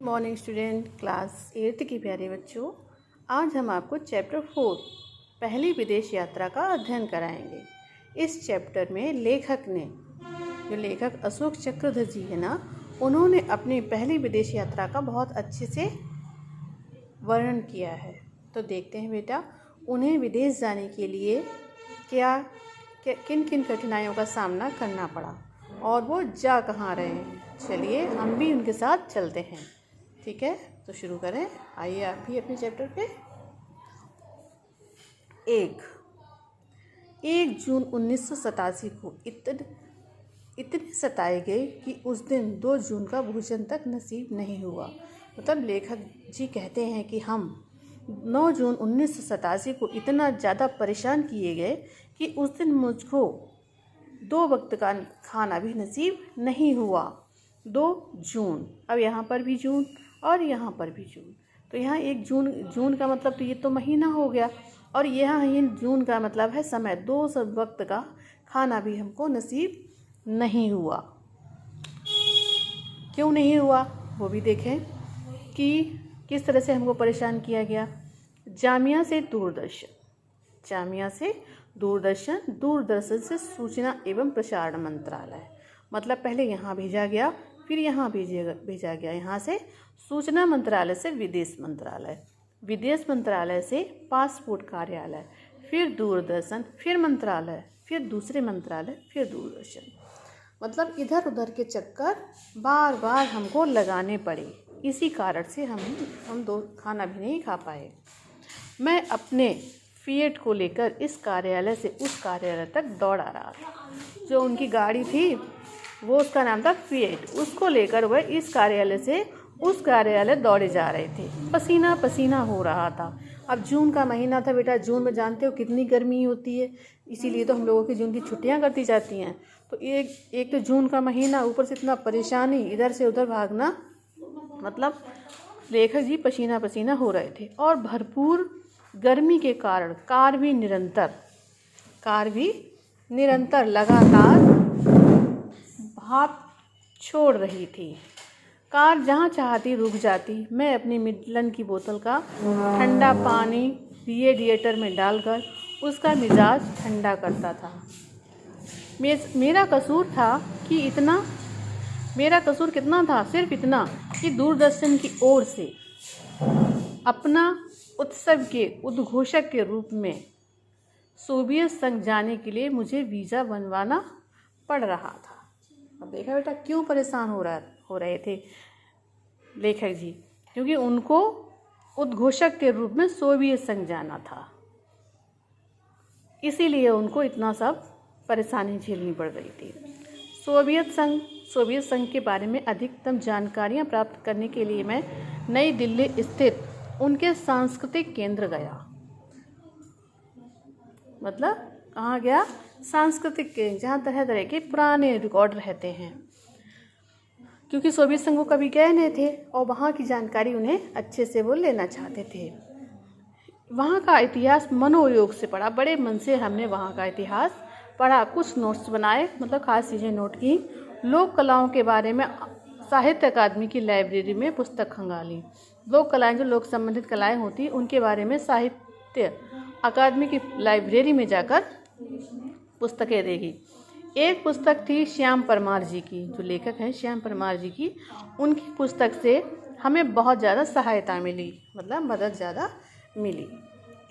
Morning student, class 8 के प्यारे बच्चों। आज हम आपको चैप्टर 4 पहली विदेश यात्रा का अध्ययन कराएंगे। इस चैप्टर में लेखक अशोक चक्रधर जी है ना, उन्होंने अपनी पहली विदेश यात्रा का बहुत अच्छे से वर्णन किया है। तो देखते हैं बेटा, उन्हें विदेश जाने के लिए किन किन कठिनाइयों का सामना करना पड़ा और वो जा कहाँ रहे हैं। चलिए हम भी उनके साथ चलते हैं। ठीक है, तो शुरू करें। आइए आप भी अपने चैप्टर पे। 1 जून 1987 को इतने सताए गए कि उस दिन 2 जून का भोजन तक नसीब नहीं हुआ। मतलब लेखक जी कहते हैं कि हम 9 जून 1987 को इतना ज़्यादा परेशान किए गए कि उस दिन मुझको 2 वक्त का खाना भी नसीब नहीं हुआ। 2 जून, अब यहाँ पर भी जून और यहाँ पर भी जून, तो यहाँ 1 जून का मतलब तो ये तो महीना हो गया, और यहाँ जून का मतलब है समय। 2 वक्त का खाना भी हमको नसीब नहीं हुआ। क्यों नहीं हुआ वो भी देखें कि किस तरह से हमको परेशान किया गया। जामिया से दूरदर्शन से सूचना एवं प्रसारण मंत्रालय, मतलब पहले यहाँ भेजा गया, फिर यहाँ भेजा गया। यहाँ से सूचना मंत्रालय से विदेश मंत्रालय से पासपोर्ट कार्यालय, फिर दूरदर्शन, फिर मंत्रालय, फिर दूसरे मंत्रालय, फिर दूरदर्शन। मतलब इधर उधर के चक्कर बार बार हमको लगाने पड़े। इसी कारण से हम 2 खाना भी नहीं खा पाए। मैं अपने फिएट को लेकर इस कार्यालय से उस कार्यालय तक दौड़ा रहा था। जो उनकी गाड़ी थी वो उसका नाम था फिएट, उसको लेकर वह इस कार्यालय से उस कार्यालय दौड़े जा रहे थे। पसीना पसीना हो रहा था। अब जून का महीना था बेटा, जून में जानते हो कितनी गर्मी होती है, इसीलिए तो हम लोगों की जून की छुट्टियां करती जाती हैं। तो एक तो जून का महीना, ऊपर से इतना परेशानी, इधर से उधर भागना, मतलब लेखक जी पसीना पसीना हो रहे थे। और भरपूर गर्मी के कारण कार भी निरंतर लगातार भाप छोड़ रही थी। कार जहाँ चाहती रुक जाती। मैं अपनी मिडलन की बोतल का ठंडा पानी रेडिएटर में डालकर उसका मिजाज ठंडा करता था। मेरा कसूर कितना था, सिर्फ इतना कि दूरदर्शन की ओर से अपना उत्सव के उद्घोषक के रूप में सोवियत संघ जाने के लिए मुझे वीज़ा बनवाना पड़ रहा था। अब देखा बेटा क्यों परेशान हो रहे थे लेखक जी, क्योंकि उनको उद्घोषक के रूप में सोवियत संघ जाना था, इसीलिए उनको इतना सब परेशानी झेलनी पड़ रही थी। सोवियत संघ के बारे में अधिकतम जानकारियां प्राप्त करने के लिए मैं नई दिल्ली स्थित उनके सांस्कृतिक केंद्र गया। मतलब कहाँ गया? सांस्कृतिक केंद्र, जहाँ तरह तरह के पुराने रिकॉर्ड रहते हैं, क्योंकि सोवियत संघ को कभी गए नहीं थे और वहाँ की जानकारी उन्हें अच्छे से वो लेना चाहते थे। वहाँ का इतिहास मनोयोग से पढ़ा, बड़े मन से हमने वहाँ का इतिहास पढ़ा। कुछ नोट्स बनाए, मतलब खास चीज़ें नोट की। लोक कलाओं के बारे में साहित्य अकादमी की लाइब्रेरी में पुस्तक खंगाली। लोक कलाएँ, जो लोक संबंधित कलाएँ होती, उनके बारे में साहित्य अकादमी की लाइब्रेरी में जाकर पुस्तकें देखी। एक पुस्तक थी श्याम परमार जी की, जो लेखक हैं श्याम परमार जी की। उनकी पुस्तक से हमें बहुत ज़्यादा सहायता मिली, मतलब मदद ज़्यादा मिली।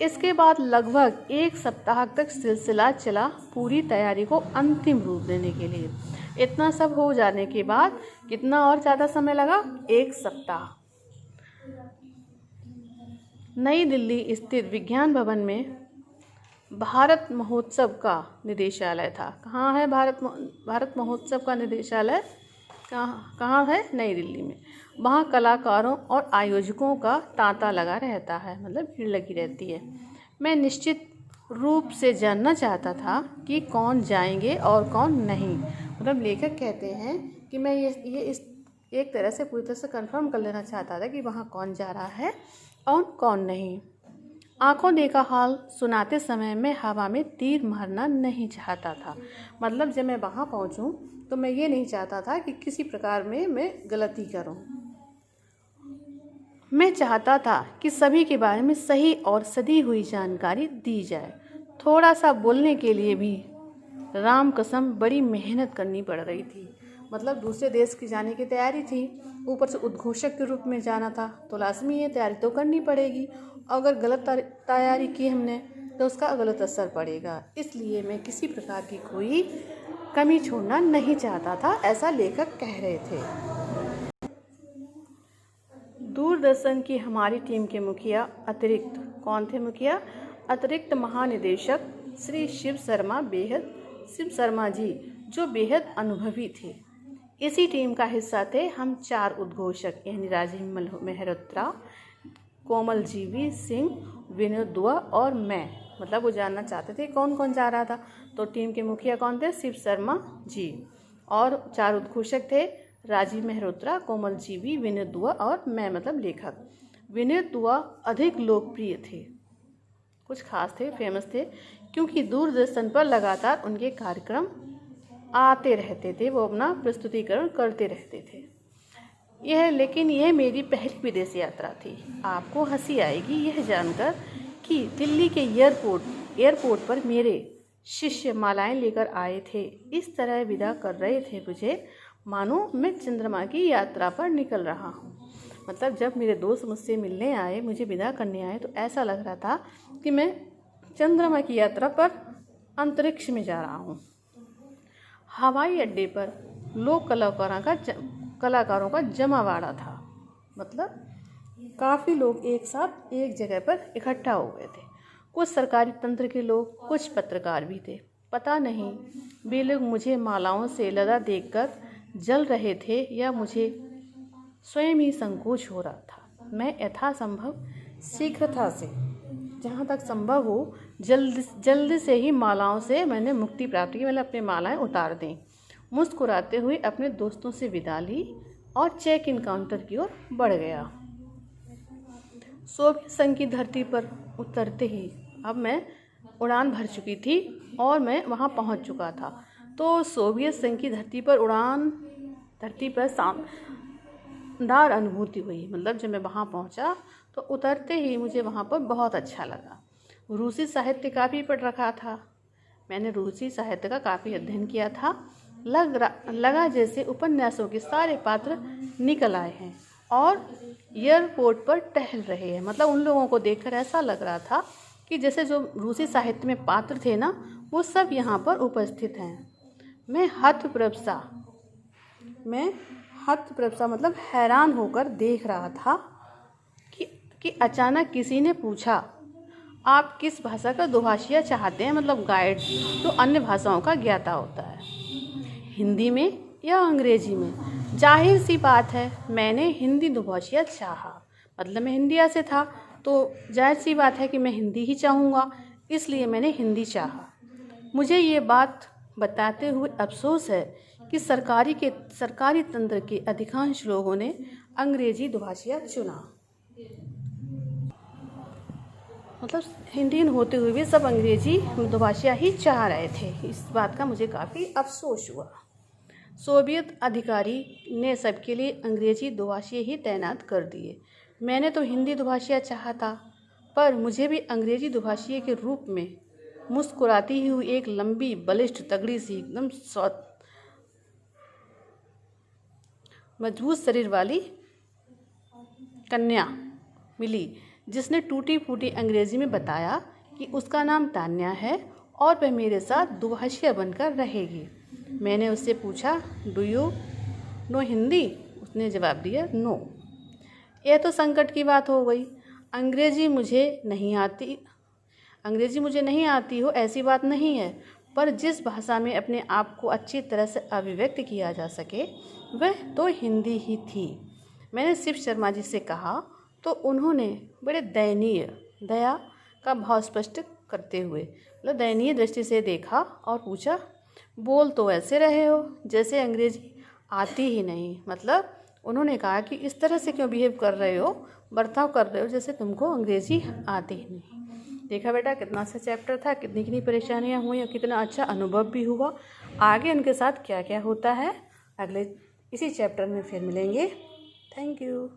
इसके बाद लगभग 1 सप्ताह तक सिलसिला चला, पूरी तैयारी को अंतिम रूप देने के लिए। इतना सब हो जाने के बाद कितना और ज़्यादा समय लगा? 1 सप्ताह। नई दिल्ली स्थित विज्ञान भवन में भारत महोत्सव का निदेशालय था। कहाँ है भारत महोत्सव का निदेशालय? कहाँ है? नई दिल्ली में। वहाँ कलाकारों और आयोजकों का तांता लगा रहता है, मतलब भीड़ लगी रहती है। मैं निश्चित रूप से जानना चाहता था कि कौन जाएंगे और कौन नहीं। मतलब लेखक कहते हैं कि मैं ये इस एक तरह से पूरी तरह से कंफर्म कर लेना चाहता था कि वहाँ कौन जा रहा है और कौन नहीं। आंखों देखा हाल सुनाते समय मैं हवा में तीर मारना नहीं चाहता था। मतलब जब मैं वहाँ पहुँचूँ तो मैं ये नहीं चाहता था कि किसी प्रकार में मैं गलती करूँ। मैं चाहता था कि सभी के बारे में सही और सदी हुई जानकारी दी जाए। थोड़ा सा बोलने के लिए भी राम कसम बड़ी मेहनत करनी पड़ रही थी। मतलब दूसरे देश की जाने की तैयारी थी, ऊपर से उद्घोषक के रूप में जाना था, तो लाजमी ये तैयारी तो करनी पड़ेगी। अगर गलत तैयारी की हमने तो उसका गलत असर पड़ेगा। इसलिए मैं किसी प्रकार की कोई कमी छोड़ना नहीं चाहता था, ऐसा लेखक कह रहे थे। दूरदर्शन की हमारी टीम के मुखिया अतिरिक्त कौन थे? मुखिया अतिरिक्त महानिदेशक श्री शिव शर्मा जी, जो बेहद अनुभवी थे। इसी टीम का हिस्सा थे हम 4 उद्घोषक, यानी राजीव मेहरोत्रा, कोमल जीवी सिंह, विनोद दुआ और मैं। मतलब वो जानना चाहते थे कौन कौन जा रहा था। तो टीम के मुखिया कौन थे? शिव शर्मा जी। और 4 उद्घोषक थे राजीव मेहरोत्रा, कोमल जीवी, विनोद दुआ और मैं, मतलब लेखक। विनोद दुआ अधिक लोकप्रिय थे, कुछ खास थे, फेमस थे, क्योंकि दूरदर्शन पर लगातार उनके कार्यक्रम आते रहते थे, वो अपना प्रस्तुतिकरण करते रहते थे। लेकिन यह मेरी पहली विदेश यात्रा थी। आपको हंसी आएगी यह जानकर कि दिल्ली के एयरपोर्ट पर मेरे शिष्य मालाएं लेकर आए थे। इस तरह विदा कर रहे थे मुझे, मानो मैं चंद्रमा की यात्रा पर निकल रहा हूँ। मतलब जब मेरे दोस्त मुझसे मिलने आए, मुझे विदा करने आए, तो ऐसा लग रहा था कि मैं चंद्रमा की यात्रा पर अंतरिक्ष में जा रहा हूँ। हवाई अड्डे पर लोक कलाकारों का जमावड़ा था। मतलब काफ़ी लोग एक साथ एक जगह पर इकट्ठा हो गए थे। कुछ सरकारी तंत्र के लोग, कुछ पत्रकार भी थे। पता नहीं वे लोग मुझे मालाओं से लदा देखकर जल रहे थे या मुझे स्वयं ही संकोच हो रहा था। मैं यथासंभव शीघ्रता से, जहाँ तक संभव हो, जल्दी से ही मालाओं से मैंने मुक्ति प्राप्त की। मैंने अपनी मालाएं उतार दी, मुस्कुराते हुए अपने दोस्तों से विदा ली और चेक इन काउंटर की ओर बढ़ गया। सोवियत संघ की धरती पर उतरते ही अब मैं उड़ान भर चुकी थी और मैं वहाँ पहुँच चुका था। तो सोवियत संघ की धरती पर शानदार अनुभूति हुई। मतलब जब मैं वहाँ पहुँचा तो उतरते ही मुझे वहाँ पर बहुत अच्छा लगा। रूसी साहित्य का भी पढ़ रखा था। मैंने रूसी साहित्य का काफ़ी अध्ययन किया था। लगा जैसे उपन्यासों के सारे पात्र निकल आए हैं और एयरपोर्ट पर टहल रहे हैं। मतलब उन लोगों को देखकर ऐसा लग रहा था कि जैसे जो रूसी साहित्य में पात्र थे ना, वो सब यहाँ पर उपस्थित हैं। मैं हतप्रभसा मतलब हैरान होकर देख रहा था कि अचानक किसी ने पूछा, आप किस भाषा का दुभाषिया चाहते हैं? मतलब गाइड तो अन्य भाषाओं का ज्ञाता होता है, हिंदी में या अंग्रेजी में। जाहिर सी बात है मैंने हिंदी दुभाषिया चाहा। मतलब मैं इंडिया से था तो जाहिर सी बात है कि मैं हिंदी ही चाहूँगा, इसलिए मैंने हिंदी चाहा। मुझे ये बात बताते हुए अफसोस है कि सरकारी तंत्र के अधिकांश लोगों ने अंग्रेजी दुभाषिया चुना। मतलब इंडियन होते हुए भी सब अंग्रेजी दुभाषिया ही चाह रहे थे। इस बात का मुझे काफ़ी अफसोस हुआ। सोवियत अधिकारी ने सबके लिए अंग्रेजी दुभाषिया ही तैनात कर दिए। मैंने तो हिंदी दुभाषिया चाहा था, पर मुझे भी अंग्रेजी दुभाषिया के रूप में मुस्कुराती हुई एक लंबी, बलिष्ठ, तगड़ी सी, एकदम मजबूत शरीर वाली कन्या मिली, जिसने टूटी फूटी अंग्रेजी में बताया कि उसका नाम तान्या है और वह मेरे साथ दुभाषिया बनकर रहेगी। मैंने उससे पूछा, डू यू नो हिंदी? उसने जवाब दिया, नो। यह तो संकट की बात हो गई। अंग्रेजी मुझे नहीं आती हो ऐसी बात नहीं है, पर जिस भाषा में अपने आप को अच्छी तरह से अभिव्यक्त किया जा सके वह तो हिंदी ही थी। मैंने शिव शर्मा जी से कहा तो उन्होंने बड़े दया का भाव स्पष्ट करते हुए, मतलब दयनीय दृष्टि से देखा और पूछा, बोल तो ऐसे रहे हो जैसे अंग्रेजी आती ही नहीं। मतलब उन्होंने कहा कि इस तरह से क्यों बिहेव कर रहे हो, बर्ताव कर रहे हो जैसे तुमको अंग्रेजी आती ही नहीं। देखा बेटा कितना अच्छा चैप्टर था, कितनी परेशानियां हुई और कितना अच्छा अनुभव भी हुआ। आगे उनके साथ क्या क्या होता है अगले इसी चैप्टर में फिर मिलेंगे। Thank you.